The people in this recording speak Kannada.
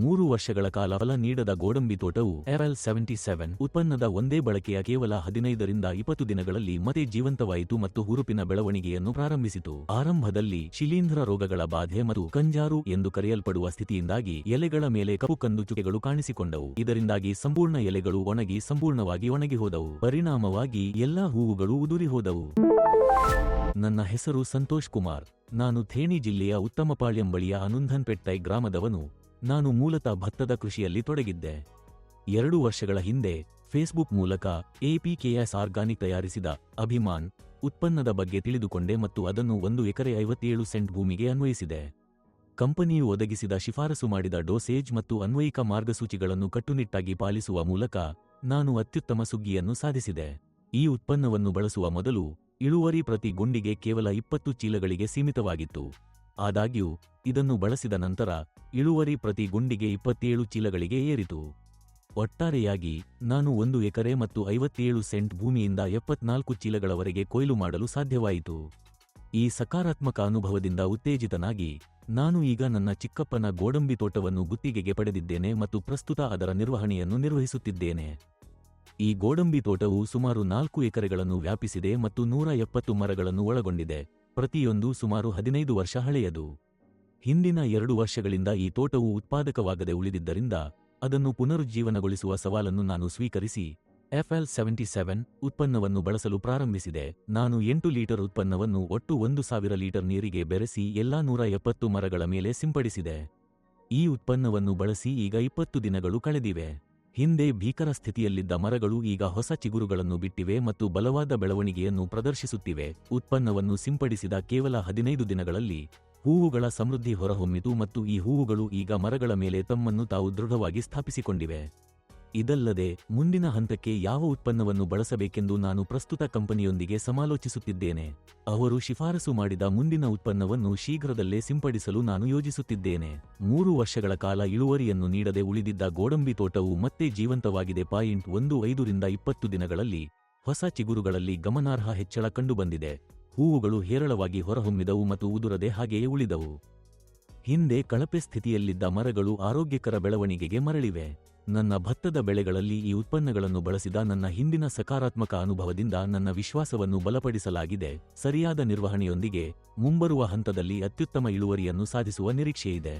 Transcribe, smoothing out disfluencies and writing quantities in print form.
3 ವರ್ಷಗಳ ಕಾಲ ಫಲ ನೀಡದ ಗೋಡಂಬಿ ತೋಟವು FL77 ಉತ್ಪನ್ನದ ಒಂದೇ ಬಳಕೆಯ ಕೇವಲ 15 ರಿಂದ 20 ದಿನಗಳಲ್ಲಿ ಮತ್ತೆ ಜೀವಂತವಾಯಿತು ಮತ್ತು ಹುರುಪಿನ ಬೆಳವಣಿಗೆಯನ್ನು ಪ್ರಾರಂಭಿಸಿತು. ಆರಂಭದಲ್ಲಿ ಶಿಲೀಂಧ್ರ ರೋಗಗಳ ಬಾಧೆ ಮತ್ತು ಕಂಜಾರು ಎಂದು ಕರೆಯಲ್ಪಡುವ ಸ್ಥಿತಿಯಿಂದಾಗಿ ಎಲೆಗಳ ಮೇಲೆ ಕಪ್ಪು ಕಂದು ಚುಕ್ಕೆಗಳು ಕಾಣಿಸಿಕೊಂಡವು. ಇದರಿಂದಾಗಿ ಸಂಪೂರ್ಣ ಎಲೆಗಳು ಒಣಗಿ ಸಂಪೂರ್ಣವಾಗಿ ಒಣಗಿಹೋದವು. ಪರಿಣಾಮವಾಗಿ ಎಲ್ಲಾ ಹೂವುಗಳು ಉದುರಿಹೋದವು. ನನ್ನ ಹೆಸರು ಸಂತೋಷ್ ಕುಮಾರ್. ನಾನು ಥೇಣಿ ಜಿಲ್ಲೆಯ ಉತ್ತಮಪಾಳ್ಯಂ ಬಳಿಯ ಅನುಂಧನ್ಪೆಟ್ಟೈ ಗ್ರಾಮದವನು. ನಾನು ಮೂಲತಃ ಭತ್ತದ ಕೃಷಿಯಲ್ಲಿ ತೊಡಗಿದ್ದೆ. 2 ವರ್ಷಗಳ ಹಿಂದೆ ಫೇಸ್ಬುಕ್ ಮೂಲಕ APKS ಆರ್ಗಾನಿಕ್ ತಯಾರಿಸಿದ ಅಭಿಮಾನ್ ಉತ್ಪನ್ನದ ಬಗ್ಗೆ ತಿಳಿದುಕೊಂಡೆ ಮತ್ತು ಅದನ್ನು 1 ಎಕರೆ 57 ಸೆಂಟ್ ಭೂಮಿಗೆ ಅನ್ವಯಿಸಿದೆ. ಕಂಪನಿಯು ಒದಗಿಸಿದ ಶಿಫಾರಸು ಮಾಡಿದ ಡೋಸೇಜ್ ಮತ್ತು ಅನ್ವಯಿಕ ಮಾರ್ಗಸೂಚಿಗಳನ್ನು ಕಟ್ಟುನಿಟ್ಟಾಗಿ ಪಾಲಿಸುವ ಮೂಲಕ ನಾನು ಅತ್ಯುತ್ತಮ ಸುಗ್ಗಿಯನ್ನು ಸಾಧಿಸಿದೆ. ಈ ಉತ್ಪನ್ನವನ್ನು ಬಳಸುವ ಮೊದಲು ಇಳುವರಿ ಪ್ರತಿ ಗುಂಡಿಗೆ ಕೇವಲ 20 ಚೀಲಗಳಿಗೆ ಸೀಮಿತವಾಗಿತ್ತು. ಆದಾಗ್ಯೂ ಇದನ್ನು ಬಳಸಿದ ನಂತರ ಇಳುವರಿ ಪ್ರತಿ ಗುಂಡಿಗೆ 27 ಚೀಲಗಳಿಗೆ ಏರಿತು. ಒಟ್ಟಾರೆಯಾಗಿ ನಾನು 1 ಎಕರೆ ಮತ್ತು 57 ಸೆಂಟ್ ಭೂಮಿಯಿಂದ 74 ಚೀಲಗಳವರೆಗೆ ಕೊಯ್ಲು ಮಾಡಲು ಸಾಧ್ಯವಾಯಿತು. ಈ ಸಕಾರಾತ್ಮಕ ಅನುಭವದಿಂದ ಉತ್ತೇಜಿತನಾಗಿ ನಾನು ಈಗ ನನ್ನ ಚಿಕ್ಕಪ್ಪನ ಗೋಡಂಬಿ ತೋಟವನ್ನು ಗುತ್ತಿಗೆಗೆ ಪಡೆದಿದ್ದೇನೆ ಮತ್ತು ಪ್ರಸ್ತುತ ಅದರ ನಿರ್ವಹಣೆಯನ್ನು ನಿರ್ವಹಿಸುತ್ತಿದ್ದೇನೆ. ಈ ಗೋಡಂಬಿ ತೋಟವು ಸುಮಾರು 4 ಎಕರೆಗಳನ್ನು ವ್ಯಾಪಿಸಿದೆ ಮತ್ತು 170 ಮರಗಳನ್ನು ಒಳಗೊಂಡಿದೆ. ಪ್ರತಿಯೊಂದು ಸುಮಾರು 15 ವರ್ಷ ಹಳೆಯದು. ಹಿಂದಿನ 2 ವರ್ಷಗಳಿಂದ ಈ ತೋಟವು ಉತ್ಪಾದಕವಾಗದೆ ಉಳಿದಿದ್ದರಿಂದ ಅದನ್ನು ಪುನರುಜ್ಜೀವನಗೊಳಿಸುವ ಸವಾಲನ್ನು ನಾನು ಸ್ವೀಕರಿಸಿ FL77 ಉತ್ಪನ್ನವನ್ನು ಬಳಸಲು ಪ್ರಾರಂಭಿಸಿದೆ. ನಾನು 8 ಲೀಟರ್ ಉತ್ಪನ್ನವನ್ನು ಒಟ್ಟು 1000 ಲೀಟರ್ ನೀರಿಗೆ ಬೆರೆಸಿ ಎಲ್ಲಾ 170 ಮರಗಳ ಮೇಲೆ ಸಿಂಪಡಿಸಿದೆ. ಈ ಉತ್ಪನ್ನವನ್ನು ಬಳಸಿ ಈಗ 20 ದಿನಗಳು ಕಳೆದಿವೆ. ಹಿಂದೆ ಭೀಕರ ಸ್ಥಿತಿಯಲ್ಲಿದ್ದ ಮರಗಳು ಈಗ ಹೊಸ ಚಿಗುರುಗಳನ್ನು ಬಿಟ್ಟಿವೆ ಮತ್ತು ಬಲವಾದ ಬೆಳವಣಿಗೆಯನ್ನು ಪ್ರದರ್ಶಿಸುತ್ತಿವೆ. ಉತ್ಪನ್ನವನ್ನು ಸಿಂಪಡಿಸಿದ ಕೇವಲ 15 ದಿನಗಳಲ್ಲಿ ಹೂವುಗಳ ಸಮೃದ್ಧಿ ಹೊರಹೊಮ್ಮಿತು ಮತ್ತು ಈ ಹೂವುಗಳು ಈಗ ಮರಗಳ ಮೇಲೆ ತಮ್ಮನ್ನು ತಾವು ದೃಢವಾಗಿ ಸ್ಥಾಪಿಸಿಕೊಂಡಿವೆ. ಇದಲ್ಲದೆ ಮುಂದಿನ ಹಂತಕ್ಕೆ ಯಾವ ಉತ್ಪನ್ನವನ್ನು ಬಳಸಬೇಕೆಂದು ನಾನು ಪ್ರಸ್ತುತ ಕಂಪನಿಯೊಂದಿಗೆ ಸಮಾಲೋಚಿಸುತ್ತಿದ್ದೇನೆ. ಅವರು ಶಿಫಾರಸು ಮಾಡಿದ ಮುಂದಿನ ಉತ್ಪನ್ನವನ್ನು ಶೀಘ್ರದಲ್ಲೇ ಸಿಂಪಡಿಸಲು ನಾನು ಯೋಜಿಸುತ್ತಿದ್ದೇನೆ. 3 ವರ್ಷಗಳ ಕಾಲ ಇಳುವರಿಯನ್ನು ನೀಡದೆ ಉಳಿದಿದ್ದ ಗೋಡಂಬಿ ತೋಟವು ಮತ್ತೆ ಜೀವಂತವಾಗಿದೆ. 15 ರಿಂದ 20 ದಿನಗಳಲ್ಲಿ ಹೊಸ ಚಿಗುರುಗಳಲ್ಲಿ ಗಮನಾರ್ಹ ಹೆಚ್ಚಳ ಕಂಡುಬಂದಿದೆ. ಹೂವುಗಳು ಹೇರಳವಾಗಿ ಹೊರಹೊಮ್ಮಿದವು ಮತ್ತು ಉದುರದೆ ಹಾಗೆಯೇ ಉಳಿದವು. ಹಿಂದೆ ಕಳಪೆ ಸ್ಥಿತಿಯಲ್ಲಿದ್ದ ಮರಗಳು ಆರೋಗ್ಯಕರ ಬೆಳವಣಿಗೆಗೆ ಮರಳಿವೆ. ನನ್ನ ಭತ್ತದ ಬೆಳೆಗಳಲ್ಲಿ ಈ ಉತ್ಪನ್ನಗಳನ್ನು ಬಳಸಿದ ನನ್ನ ಹಿಂದಿನ ಸಕಾರಾತ್ಮಕ ಅನುಭವದಿಂದ ನನ್ನ ವಿಶ್ವಾಸವನ್ನು ಬಲಪಡಿಸಲಾಗಿದೆ. ಸರಿಯಾದ ನಿರ್ವಹಣೆಯೊಂದಿಗೆ ಮುಂಬರುವ ಹಂತದಲ್ಲಿ ಅತ್ಯುತ್ತಮ ಇಳುವರಿಯನ್ನು ಸಾಧಿಸುವ ನಿರೀಕ್ಷೆಯಿದೆ.